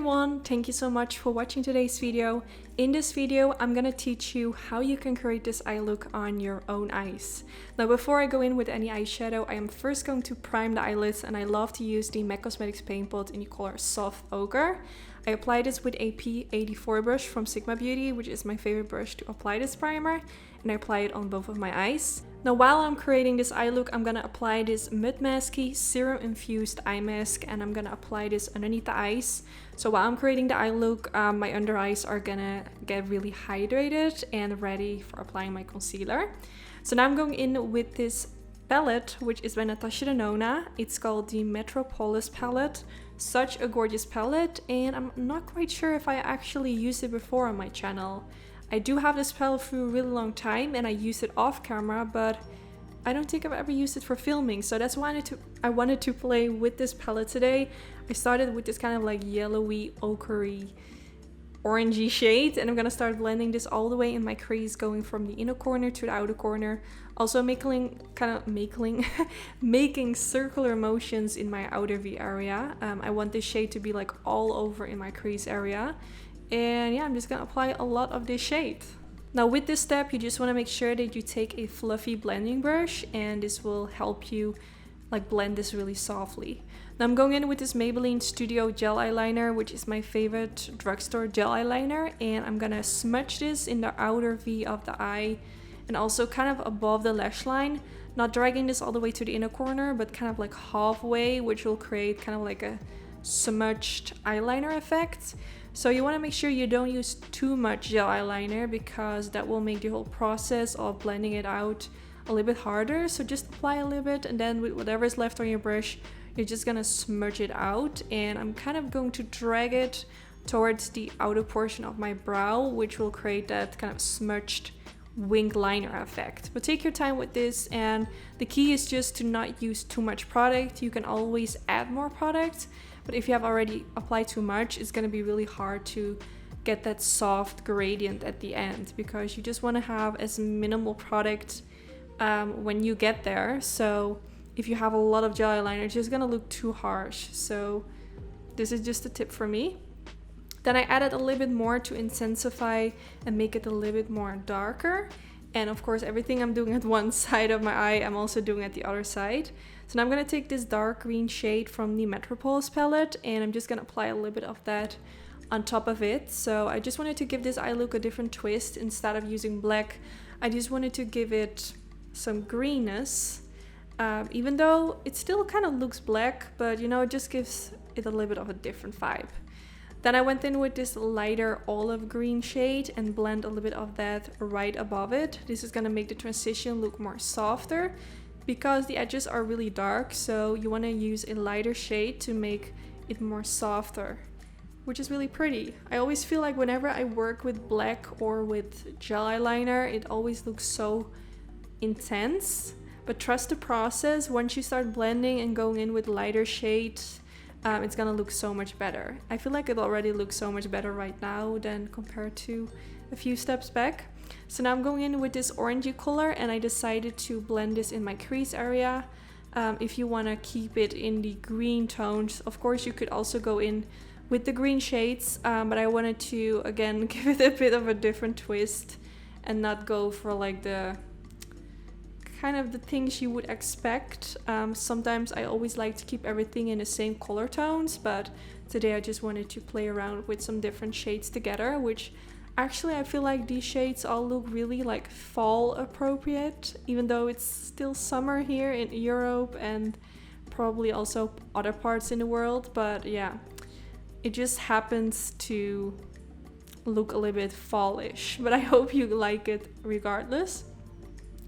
everyone, thank you so much for watching today's video. In this video, I'm gonna teach you how you can create this eye look on your own eyes. Now before I go in with any eyeshadow, I am first going to prime the eyelids, and I love to use the MAC Cosmetics paint pot in the color Soft Ochre. I apply this with a P84 brush from Sigma Beauty, which is my favorite brush to apply this primer, and I apply it on both of my eyes. Now while I'm creating this eye look, I'm gonna apply this mud masky serum infused eye mask, and I'm gonna apply this underneath the eyes. So while I'm creating the eye look, my under eyes are gonna get really hydrated and ready for applying my concealer. So now I'm going in with this palette, which is by Natasha Denona. It's called the Metropolis palette. Such a gorgeous palette, and I'm not quite sure if I actually used it before on my channel. I do have this palette for a really long time, and I used it off camera, but I don't think I've ever used it for filming, so that's why I wanted to play with this palette today. I started with this kind of like yellowy, ochre-y, orangey shade, and I'm gonna start blending this all the way in my crease, going from the inner corner to the outer corner. Also making circular motions in my outer V area. I want this shade to be like all over in my crease area. And yeah, I'm just gonna apply a lot of this shade. Now with this step, you just wanna make sure that you take a fluffy blending brush, and this will help you like blend this really softly. Now I'm going in with this Maybelline Studio Gel Eyeliner, which is my favorite drugstore gel eyeliner, and I'm gonna smudge this in the outer V of the eye and also kind of above the lash line, not dragging this all the way to the inner corner, but kind of like halfway, which will create kind of like a smudged eyeliner effect. So you want to make sure you don't use too much gel eyeliner, because that will make the whole process of blending it out a little bit harder. So just apply a little bit, and then with whatever is left on your brush, you're just gonna smudge it out. And I'm kind of going to drag it towards the outer portion of my brow, which will create that kind of smudged wing liner effect. But take your time with this, and the key is just to not use too much product. You can always add more product, but if you have already applied too much, it's going to be really hard to get that soft gradient at the end, because you just want to have as minimal product when you get there. So if you have a lot of gel eyeliner, it's just going to look too harsh. So this is just a tip for me. Then I added a little bit more to intensify and make it a little bit more darker. And of course, everything I'm doing at one side of my eye, I'm also doing at the other side. So now I'm gonna take this dark green shade from the Metropolis palette, and I'm just gonna apply a little bit of that on top of it. So I just wanted to give this eye look a different twist. Instead of using black, I just wanted to give it some greenness. Even though it still kind of looks black, but you know, it just gives it a little bit of a different vibe. Then I went in with this lighter olive green shade and blend a little bit of that right above it. This is gonna make the transition look more softer, because the edges are really dark, so you wanna use a lighter shade to make it more softer, which is really pretty. I always feel like whenever I work with black or with gel eyeliner, it always looks so intense. But trust the process. Once you start blending and going in with lighter shades, it's gonna look so much better. I feel like it already looks so much better right now than compared to a few steps back. So now I'm going in with this orangey color, and I decided to blend this in my crease area. If you wanna keep it in the green tones, of course you could also go in with the green shades, but I wanted to, again, give it a bit of a different twist and not go for like the kind of the things you would expect. Sometimes I always like to keep everything in the same color tones, but today I just wanted to play around with some different shades together, which actually I feel like these shades all look really like fall appropriate, even though it's still summer here in Europe and probably also other parts in the world. But yeah, it just happens to look a little bit fallish, but I hope you like it regardless.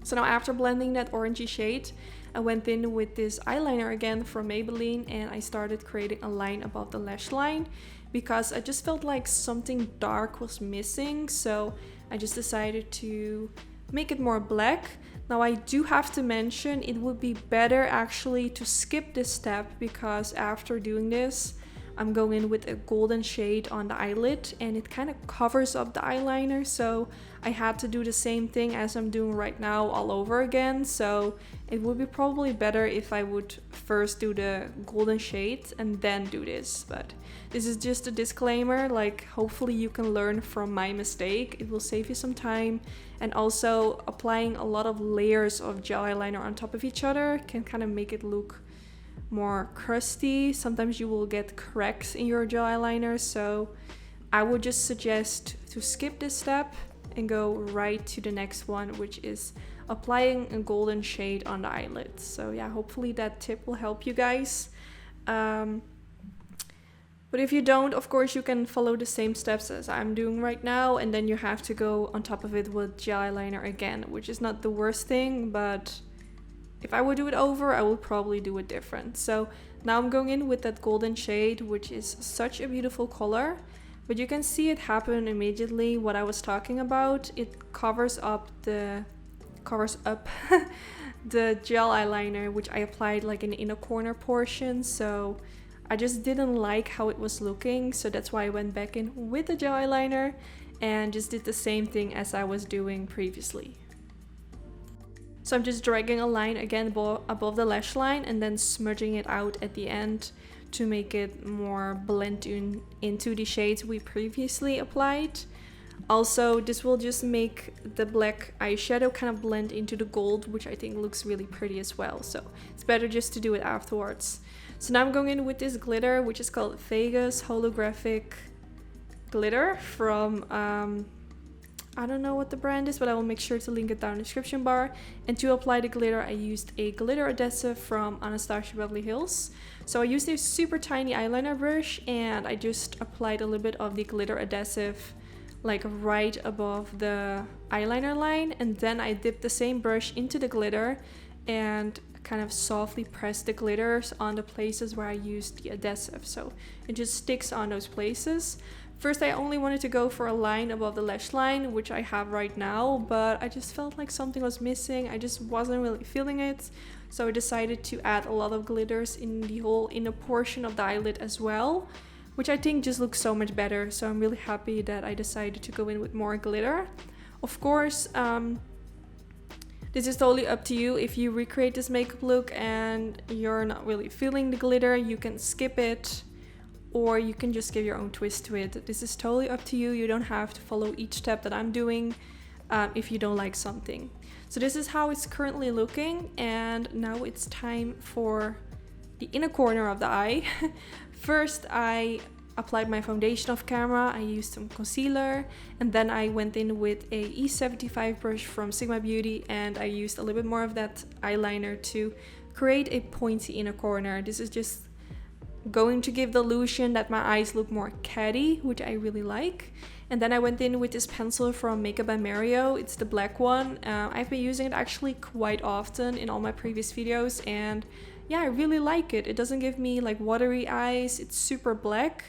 So now after blending that orangey shade, I went in with this eyeliner again from Maybelline, and I started creating a line above the lash line, because I just felt like something dark was missing. So I just decided to make it more black. Now I do have to mention, it would be better actually to skip this step, because after doing this, I'm going in with a golden shade on the eyelid, and it kind of covers up the eyeliner, so I had to do the same thing as I'm doing right now all over again. So it would be probably better if I would first do the golden shade and then do this, but this is just a disclaimer. Like, hopefully you can learn from my mistake. It will save you some time, and also applying a lot of layers of gel eyeliner on top of each other can kind of make it look more crusty. Sometimes you will get cracks in your gel eyeliner, so I would just suggest to skip this step and go right to the next one, which is applying a golden shade on the eyelids. So yeah, hopefully that tip will help you guys. But if you don't, of course you can follow the same steps as I'm doing right now, and then you have to go on top of it with gel eyeliner again, which is not the worst thing, but if I would do it over, I would probably do it different. So now I'm going in with that golden shade, which is such a beautiful color, but you can see it happen immediately. What I was talking about, it covers up the gel eyeliner, which I applied like in the inner corner portion. So I just didn't like how it was looking, so that's why I went back in with the gel eyeliner and just did the same thing as I was doing previously. So I'm just dragging a line again above the lash line and then smudging it out at the end to make it more blend into the shades we previously applied. Also, this will just make the black eyeshadow kind of blend into the gold, which I think looks really pretty as well. So it's better just to do it afterwards. So now I'm going in with this glitter, which is called Vegas holographic glitter from I don't know what the brand is, but I will make sure to link it down in the description bar. And to apply the glitter, I used a glitter adhesive from Anastasia Beverly Hills. So I used a super tiny eyeliner brush, and I just applied a little bit of the glitter adhesive like right above the eyeliner line, and then I dipped the same brush into the glitter and kind of softly press the glitters on the places where I used the adhesive, so it just sticks on those places. First, I only wanted to go for a line above the lash line, which I have right now, but I just felt like something was missing. I just wasn't really feeling it, so I decided to add a lot of glitters in the whole inner portion of the eyelid as well, which I think just looks so much better. So I'm really happy that I decided to go in with more glitter. Of course, this is totally up to you. If you recreate this makeup look and you're not really feeling the glitter, you can skip it, or you can just give your own twist to it. This is totally up to you. You don't have to follow each step that I'm doing if you don't like something. So this is how it's currently looking, and now it's time for the inner corner of the eye. First, I applied my foundation off camera. I used some concealer, and then I went in with a E75 brush from Sigma Beauty, and I used a little bit more of that eyeliner to create a pointy inner corner. This is just going to give the illusion that my eyes look more catty, which I really like. And then I went in with this pencil from Makeup by Mario. It's the black one. I've been using it actually quite often in all my previous videos, and yeah, I really like it. It doesn't give me like watery eyes. It's super black,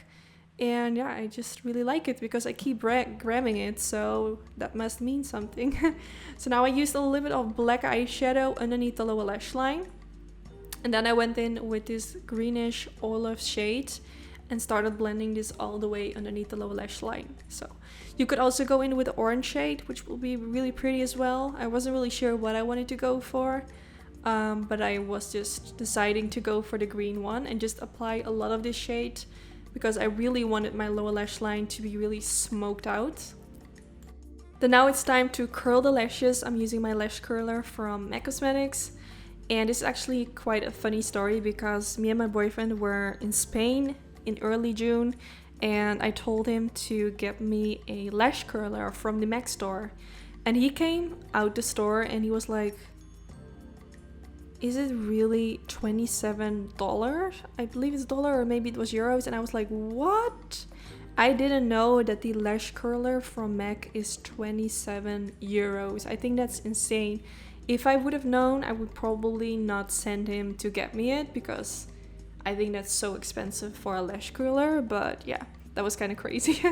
and yeah, I just really like it because I keep grabbing it, so that must mean something. So now I used a little bit of black eyeshadow underneath the lower lash line. And then I went in with this greenish olive shade and started blending this all the way underneath the lower lash line. So you could also go in with the orange shade, which will be really pretty as well. I wasn't really sure what I wanted to go for, but I was just deciding to go for the green one and just apply a lot of this shade because I really wanted my lower lash line to be really smoked out. Then now it's time to curl the lashes. I'm using my lash curler from MAC Cosmetics. And it's actually quite a funny story because me and my boyfriend were in Spain in early June, and I told him to get me a lash curler from the MAC store. And he came out the store and he was like, "Is it really $27? I believe it's dollar, or maybe it was euros." And I was like, "What?" I didn't know that the lash curler from MAC is 27 euros. I think that's insane. If I would have known, I would probably not send him to get me it because I think that's so expensive for a lash curler, but yeah, that was kind of crazy.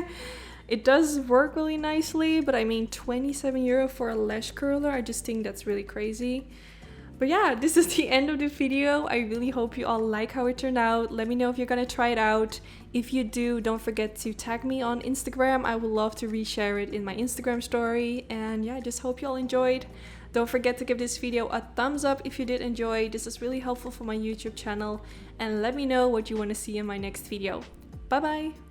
It does work really nicely, but I mean 27 euro for a lash curler, I just think that's really crazy. But yeah, this is the end of the video. I really hope you all like how it turned out. Let me know if you're gonna try it out. If you do, don't forget to tag me on Instagram. I would love to reshare it in my Instagram story. And yeah, I just hope you all enjoyed. Don't forget to give this video a thumbs up if you did enjoy. This is really helpful for my YouTube channel. And let me know what you want to see in my next video. Bye bye!